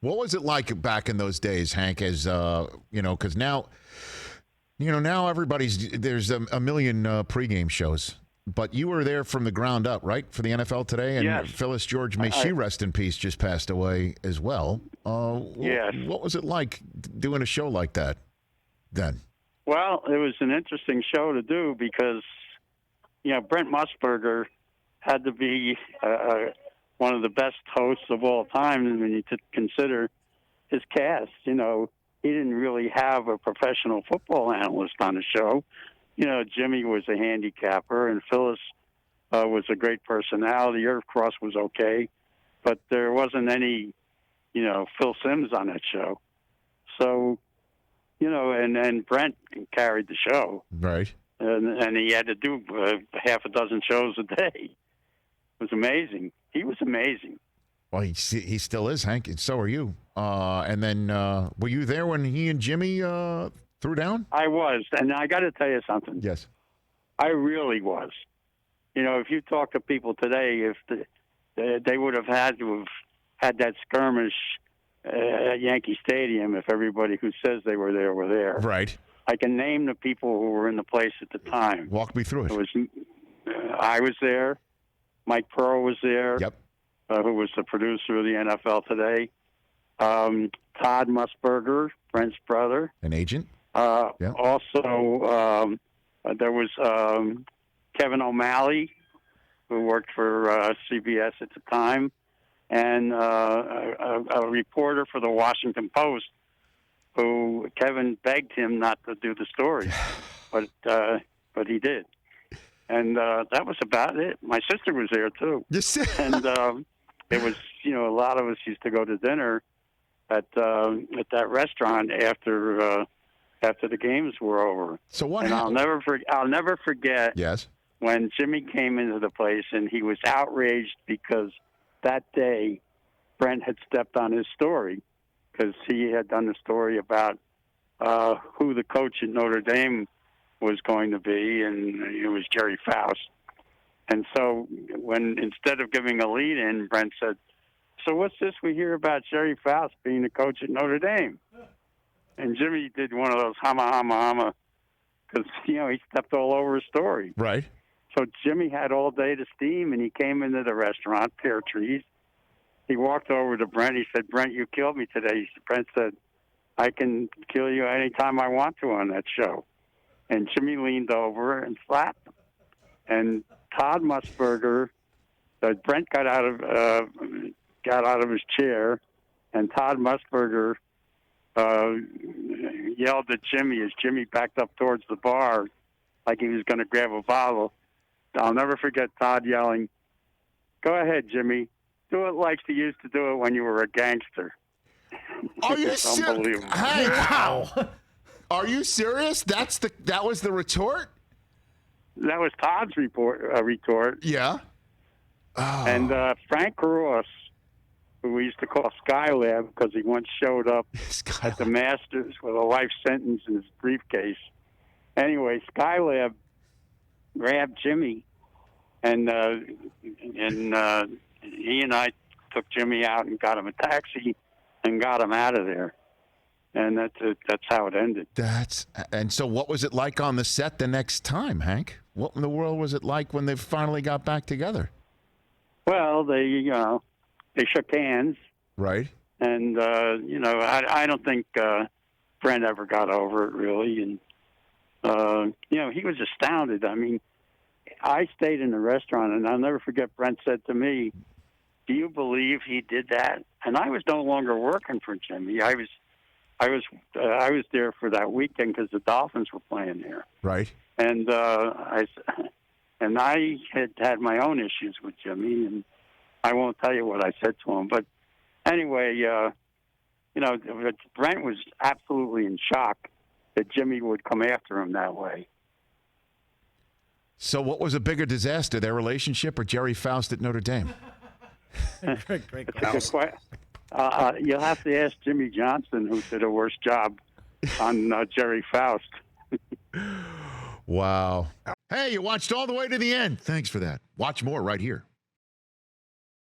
What was it like back in those days, Hank? As because now there's a million pregame shows. But you were there from the ground up, right, for the NFL today? And yes. Phyllis George, may she rest in peace, just passed away as well. Yes. What was it like doing a show like that then? Well, it was an interesting show to do because, Brent Musburger had to be one of the best hosts of all time when you consider his cast. He didn't really have a professional football analyst on the show. Jimmy was a handicapper, and Phyllis was a great personality. Irv Cross was okay, but there wasn't any, Phil Simms on that show. So, and Brent carried the show. Right. And he had to do half a dozen shows a day. It was amazing. He was amazing. Well, he still is, Hank, and so are you. And then were you there when he and Jimmy threw down? I was, and I got to tell you something. Yes. I really was. If you talk to people today, they would have had to have had that skirmish at Yankee Stadium if everybody who says they were there were there. Right. I can name the people who were in the place at the time. Walk me through it. I was there. Mike Pearl was there. Yep. Who was the producer of the NFL Today. Todd Musburger, Brent's brother. An agent. Yep. Also, there was Kevin O'Malley, who worked for CBS at the time, and a reporter for the Washington Post, who Kevin begged him not to do the story, but he did. And that was about it. My sister was there, too. And it was, a lot of us used to go to dinner at that restaurant after the games were over. So what? And I'll never forget. Yes. When Jimmy came into the place and he was outraged because that day Brent had stepped on his story because he had done the story about who the coach at Notre Dame was going to be, and it was Jerry Faust. And so when instead of giving a lead in, Brent said, "So what's this we hear about Jerry Faust being the coach at Notre Dame?" And Jimmy did one of those hama because, he stepped all over his story. Right. So Jimmy had all day to steam, and he came into the restaurant, Pear Trees. He walked over to Brent. He said, "Brent, you killed me today." Brent said, "I can kill you anytime I want to on that show." And Jimmy leaned over and slapped him. And Todd Musburger, Brent got out of his chair, and Todd Musburger yelled at Jimmy as Jimmy backed up towards the bar like he was going to grab a bottle. I'll never forget Todd yelling, "Go ahead, Jimmy. Do it like you used to do it when you were a gangster." Are you serious? Unbelievable. Hey, wow. Are you serious? That was the retort? That was Todd's retort. Yeah. Oh. And Frank Ross, who we used to call Skylab because he once showed up at the Masters with a life sentence in his briefcase. Anyway, Skylab grabbed Jimmy, and he and I took Jimmy out and got him a taxi and got him out of there. And that's how it ended. And so what was it like on the set the next time, Hank? What in the world was it like when they finally got back together? Well, they shook hands. Right. And, I don't think Brent ever got over it, really. And, he was astounded. I mean, I stayed in the restaurant, and I'll never forget Brent said to me, "Do you believe he did that?" And I was no longer working for Jimmy. I was there for that weekend because the Dolphins were playing there. Right. And I had my own issues with Jimmy, and I won't tell you what I said to him. But anyway, Brent was absolutely in shock that Jimmy would come after him that way. So what was a bigger disaster, their relationship or Jerry Faust at Notre Dame? Great question. You'll have to ask Jimmy Johnson, who did a worse job on Jerry Faust. Wow. Hey, you watched all the way to the end. Thanks for that. Watch more right here.